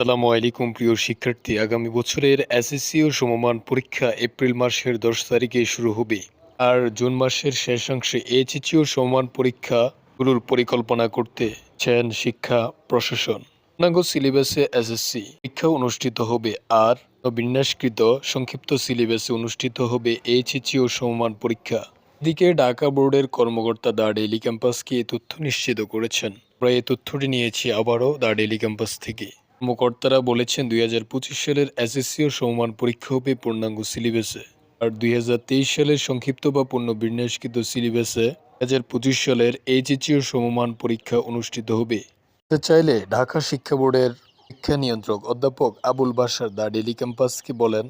আসসালামু আলাইকুম প্রিয় শিক্ষার্থী, আগামী বছরের এসএসসি ও সমমান পরীক্ষা এপ্রিল মাসের ১০ তারিখে শুরু হবে। আর জুন মাসের শেষাংশে এইচএসসি ও সমমান পরীক্ষাগুলোর পরিকল্পনা করতেছেন শিক্ষা প্রশাসন। পূর্ণাঙ্গ সিলেবাসে এসএসসি পরীক্ষা অনুষ্ঠিত হবে আর বিন্যাসকৃত সংক্ষিপ্ত সিলেবাসে অনুষ্ঠিত হবে এইচএসসি ও সমমান পরীক্ষা। এদিকে ঢাকা বোর্ডের কর্মকর্তা দ্য ডেইলি ক্যাম্পাসকে এই তথ্য নিশ্চিত করেছেন। আমরা এই তথ্যটি নিয়েছি আবারও দ্য ডেইলি ক্যাম্পাস থেকে। কর্মকর্তারা বলেছেন ২০২৫ সালের এসএসসি ও সমমান পরীক্ষা হবে পূর্ণাঙ্গ সিলেবাসে, আর ২০২৩ সালের সংক্ষিপ্ত বা পূর্ণ বিন্যাসকৃত সিলেবাসে ২০২৫ সালের এইচএসসি ও সমমান পরীক্ষা অনুষ্ঠিত হবে। চাইলে ঢাকা শিক্ষা বোর্ডের শিক্ষা নিয়ন্ত্রক অধ্যাপক আবুল বাশার দ্য ডেইলি ক্যাম্পাসকে বলেন,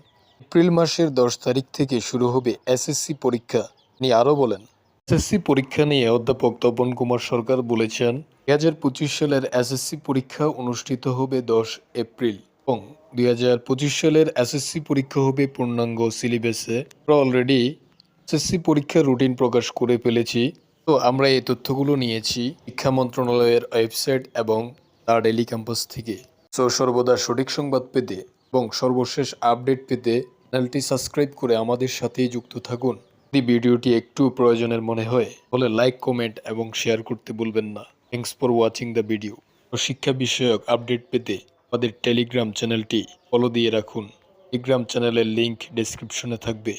এপ্রিল মাসের ১০ তারিখ থেকে শুরু হবে এসএসসি পরীক্ষা। তিনি আরও বলেন, এসএসসি পরীক্ষা নিয়ে অধ্যাপক তপন কুমার সরকার বলেছেন, ২০২৫ সালের এসএসসি পরীক্ষা অনুষ্ঠিত হবে ১০ এপ্রিল এবং ২০২৫ সালের এসএসসি পরীক্ষা হবে পূর্ণাঙ্গ সিলেবাসে। আমরা অলরেডি এসএসসি পরীক্ষার রুটিন প্রকাশ করে ফেলেছি। তো আমরা এই তথ্যগুলো নিয়েছি শিক্ষা মন্ত্রণালয়ের ওয়েবসাইট এবং দ্য ডেইলি ক্যাম্পাস থেকে। সো সর্বদা সঠিক সংবাদ পেতে এবং সর্বশেষ আপডেট পেতে চ্যানেলটি সাবস্ক্রাইব করে আমাদের সাথেই যুক্ত থাকুন। যদি ভিডিওটি একটু প্রয়োজনের মনে হয় তাহলে লাইক, কমেন্ট এবং শেয়ার করতে ভুলবেন না। Thanks for watching the video. শিক্ষা বিষয়ক আপডেট পেতে আমাদের টেলিগ্রাম চ্যানেলটি ফলো দিয়ে রাখুন। টেলিগ্রাম চ্যানেলের লিংক ডেসক্রিপশনে থাকবে।